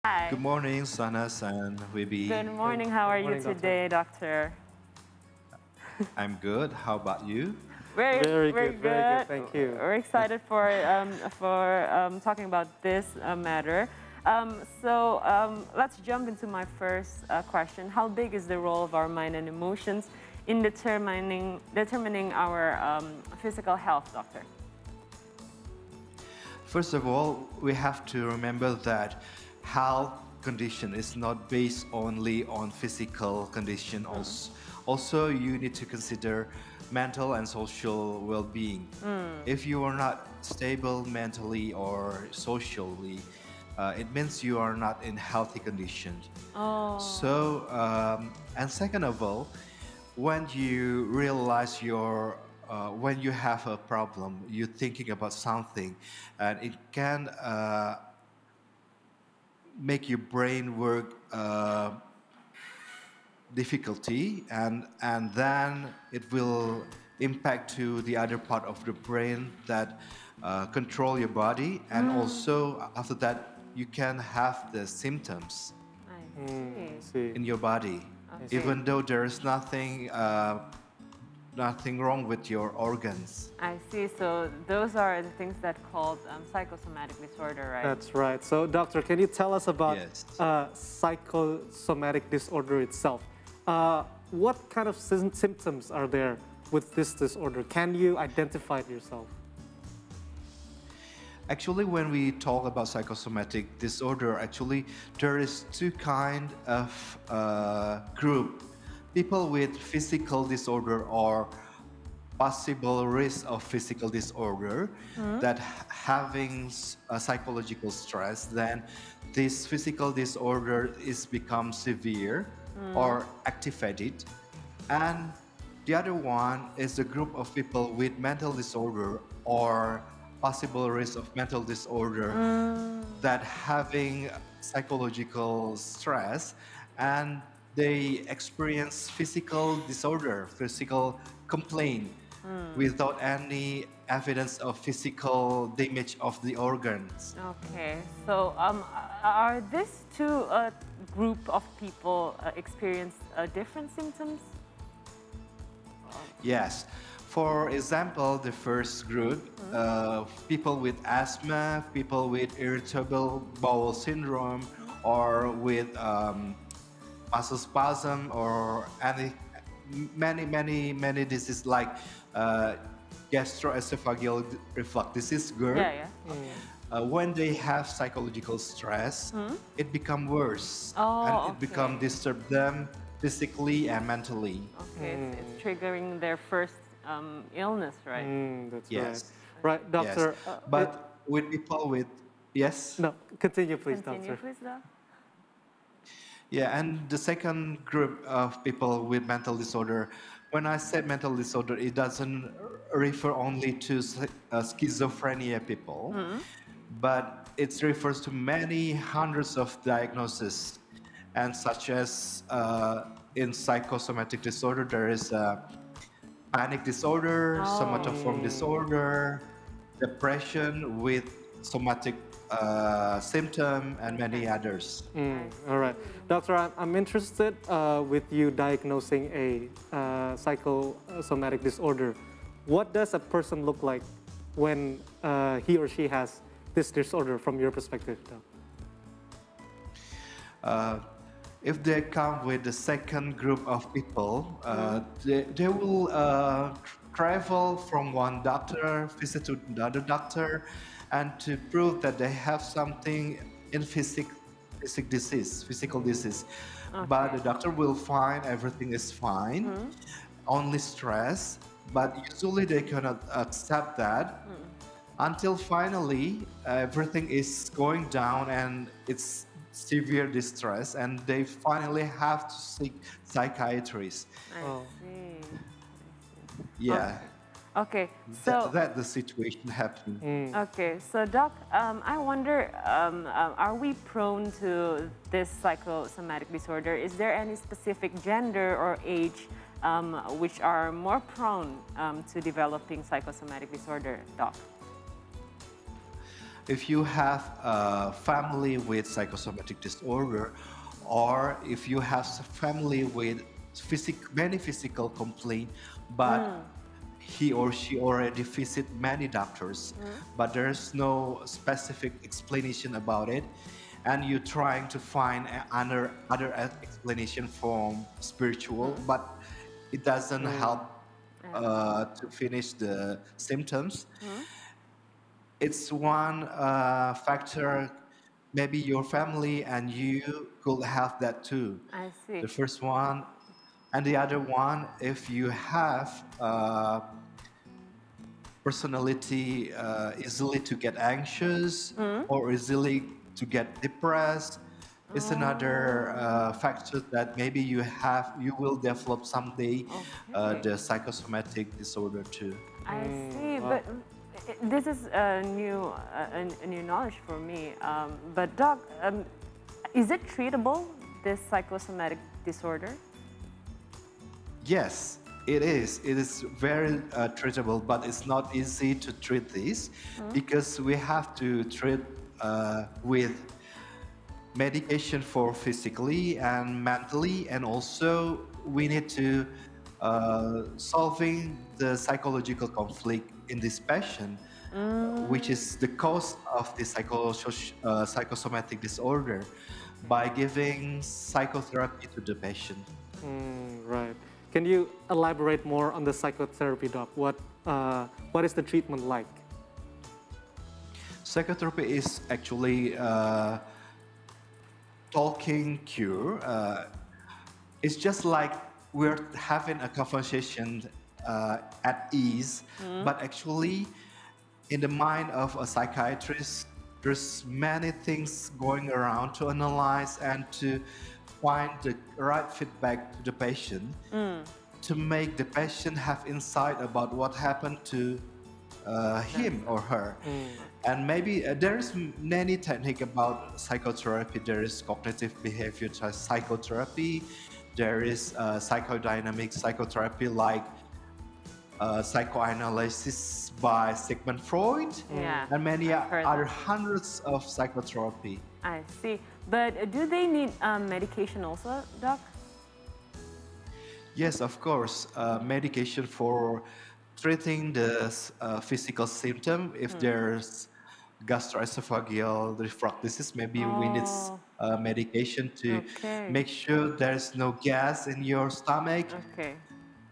Good Hi. morning, Sanas and Wibi. Good morning. How are Good you morning, doctor. today, doctor? I'm good. How about you? We're Very we're good, very good. good. Thank you. We're excited for talking about this matter. Let's jump into my first question. How big is the role of our mind and emotions in determining our physical health, doctor? First of all, we have to remember that health condition is not based only on physical condition. Also, you need to consider mental and social well-being. If you are not stable mentally or socially, it means you are not in healthy condition. Oh, And second of all, when you realize when you have a problem, you're thinking about something, and it can make your brain work difficulty, and then it will impact to the other part of the brain that control your body, and also after that you can have the symptoms I I see. see. in your body, Okay. even though there is nothing wrong with your organs. I see. So those are the things that called psychosomatic disorder, right? That's right. So, doctor, can you tell us about Yes. psychosomatic disorder itself? What kind of symptoms are there with this disorder? Can you identify it yourself? Actually, when we talk about psychosomatic disorder, actually there is two kind of group: people with physical disorder or possible risk of physical disorder that having psychological stress. Then this physical disorder is become severe or activated, and the other one is a group of people with mental disorder or possible risk of mental disorder that having psychological stress, and they experience physical disorder, physical complaint without any evidence of physical damage of the organs. Okay, so are these two group of people experience different symptoms? Yes. For example, the first group, people with asthma, people with irritable bowel syndrome, or with muscle spasm, or many diseases like gastroesophageal reflux disease, GERD. Yeah, yeah. When they have psychological stress, it become worse, Oh, and it become okay. disturb them physically and mentally. Okay, it's triggering their first illness, right? That's Yes. right. Right, Yes, doctor. but with people with, yes, No, continue, please, Continue, doctor. please, Doc. yeah, and the second group of people with mental disorder, when I say mental disorder, it doesn't refer only to schizophrenia people, but it refers to many hundreds of diagnoses, and such as in psychosomatic disorder, there is panic disorder, somatoform disorder, depression with somatic symptom, and many others. All right. Doctor, I'm interested with you diagnosing a psychosomatic disorder. What does a person look like when he or she has this disorder from your perspective, Doc? If they come with the second group of people, they will travel from one doctor, visit to another doctor, and to prove that they have something in physical disease. But the doctor will find everything is fine, only stress, but usually they cannot accept that until finally everything is going down and it's severe distress, and they finally have to seek psychiatrists. I Oh. see. Yeah, Okay, so that the situation happened. okay, so Doc, I wonder, are we prone to this psychosomatic disorder? Is there any specific gender or age which are more prone to developing psychosomatic disorder, Doc? if you have a family with psychosomatic disorder, or if you have a family with many physical complaints, but he or she already visit many doctors, but there's no specific explanation about it, and you're trying to find other explanation from spiritual, but it doesn't help to finish the symptoms. It's one factor. Maybe your family and you could have that too. I see. The first one, and the other one, if you have personality easily to get anxious or easily to get depressed, is another factor that maybe you will develop someday the psychosomatic disorder too. I see, but this is a new knowledge for me. But doc, is it treatable, this psychosomatic disorder? Yes, it is. It is very treatable, but it's not easy to treat this because we have to treat with medication for physically and mentally, and also we need to solving the psychological conflict in this patient, which is the cause of the psychosomatic disorder, by giving psychotherapy to the patient. Right. Can you elaborate more on the psychotherapy, doc? What is the treatment like? Psychotherapy is actually talking cure. It's just like we're having a conversation at ease, but actually in the mind of a psychiatrist, there's many things going around to analyze and to find the right feedback to the patient, to make the patient have insight about what happened to him or her. And maybe there is many technique about psychotherapy. There is cognitive behavior psychotherapy. There is psychodynamic psychotherapy like psychoanalysis by Sigmund Freud, and many other hundreds of psychotherapy. I see. But do they need medication also, doc? Yes, of course. Medication for treating the physical symptom. If there's gastroesophageal reflux, maybe we need medication to make sure there's no gas in your stomach,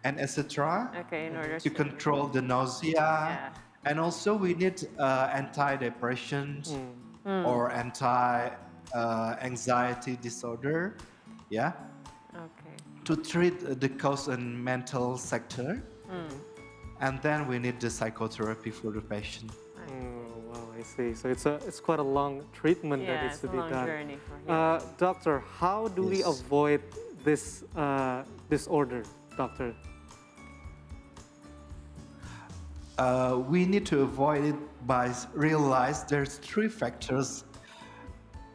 and etc. In order to control the nausea. And also we need antidepressants or anti-anxiety disorder, to treat the cause and mental sector. And then we need the psychotherapy for the patient. Wow, I see. So it's quite a long treatment that needs to be done. It's a long journey for him. Doctor, how do we avoid this disorder, doctor? We need to avoid it by realize there's 3 factors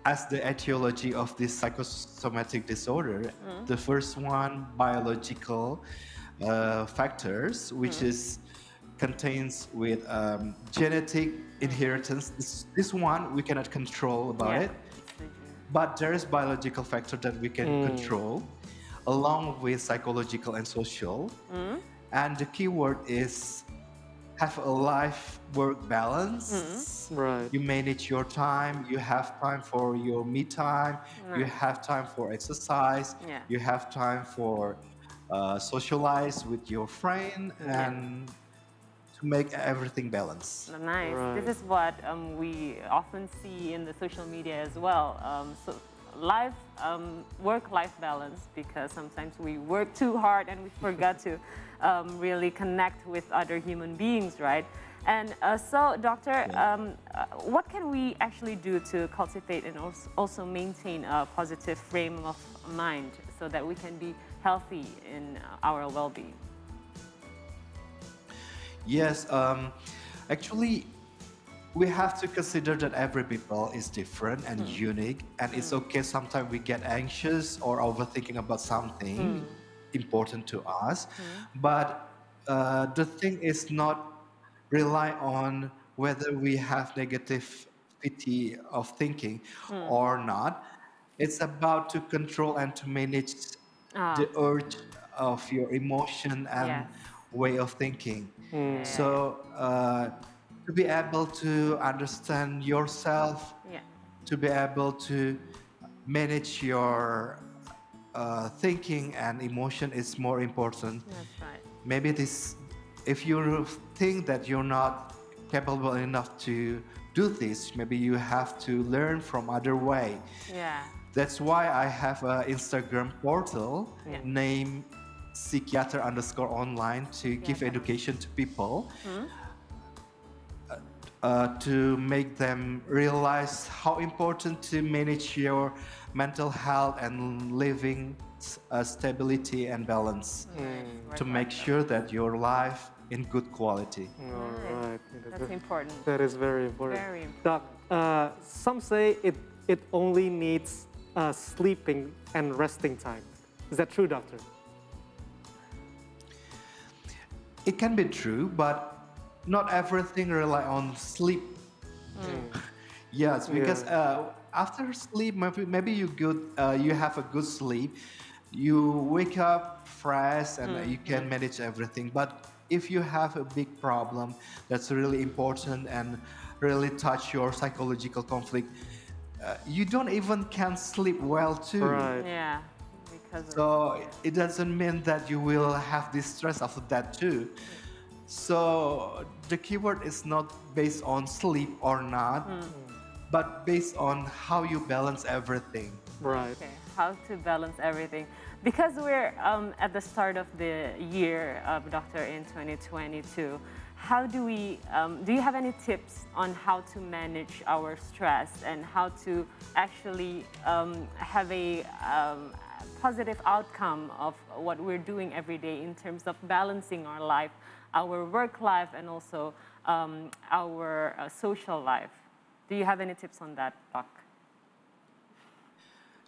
as the etiology of this psychosomatic disorder. The first one, biological factors, which is contains with genetic inheritance. This one we cannot control about it, but there is biological factor that we can control, along with psychological and social. And the key word is have a life-work balance. Right. You manage your time. You have time for your me time. You have time for exercise. You have time for socialize with your friend and to make everything balance. Nice. Right. This is what we often see in the social media as well. So work-life balance, because sometimes we work too hard and we forgot to really connect with other human beings, right? And so, doctor, what can we actually do to cultivate and also maintain a positive frame of mind so that we can be healthy in our well-being? Yes, actually, we have to consider that every people is different and unique, and it's okay sometimes we get anxious or overthinking about something important to us, but the thing is not rely on whether we have negative positivity of thinking or not. It's about to control and to manage Ah, the urge of your emotion and yes. way of thinking. Yeah, yeah, So to be able to understand yourself, yeah. to be able to manage your thinking and emotion is more important. That's right. Maybe this, if you think that you're not capable enough to do this, maybe you have to learn from other way. Yeah. That's why I have an Instagram portal Yeah. named psychiater underscore online to give Psychiater. education to people, to make them realize how important to manage your mental health and living stability and balance, to make sure that your life in good quality. All right. That's important. That is very important. Very important. Doc, some say it only needs sleeping and resting time. Is that true, doctor? It can be true, but not everything rely on sleep. Yes, because after sleep, maybe you have a good sleep, you wake up fresh and you can manage everything. But if you have a big problem that's really important and really touch your psychological conflict, you don't even can sleep well too. Right. Yeah. Because So it doesn't mean that you will have this stress after that too. So the keyword is not based on sleep or not, but based on how you balance everything. Right. okay, how to balance everything. Because we're at the start of the year, Doctor, in 2022, how do we, do you have any tips on how to manage our stress and how to actually have a positive outcome of what we're doing every day in terms of balancing our life, our work life, and also our social life? Do you have any tips on that, Doc?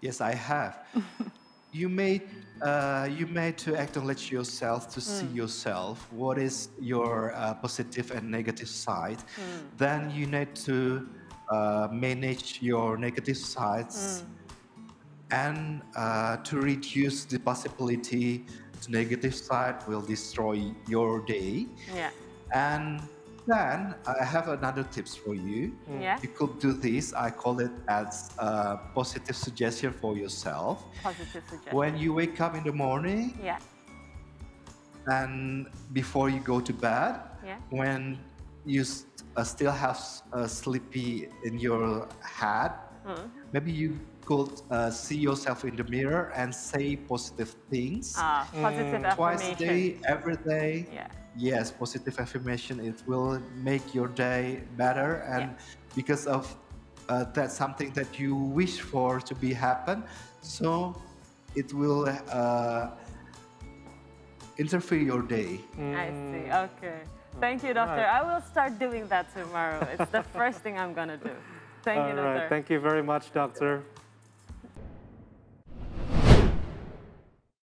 Yes, I have. You made to acknowledge yourself, to see yourself, what is your positive and negative side. Then you need to manage your negative sides and to reduce the possibility the negative side will destroy your day. Yeah. And then I have another tips for you. Yeah. You could do this. I call it as a positive suggestion for yourself. Positive suggestion. When you wake up in the morning Yeah. and before you go to bed, Yeah. when you still have sleepy in your head, maybe you could see yourself in the mirror and say positive things. Positive Twice a affirmation. day, every day. Yeah. Yes, positive affirmation. It will make your day better, and because of that's something that you wish for to be happen, so it will interfere your day. I see. Okay. Thank you, Doctor. I will start doing that tomorrow. It's the first thing I'm gonna do. Thank you, All right. Doctor. Thank you very much, doctor.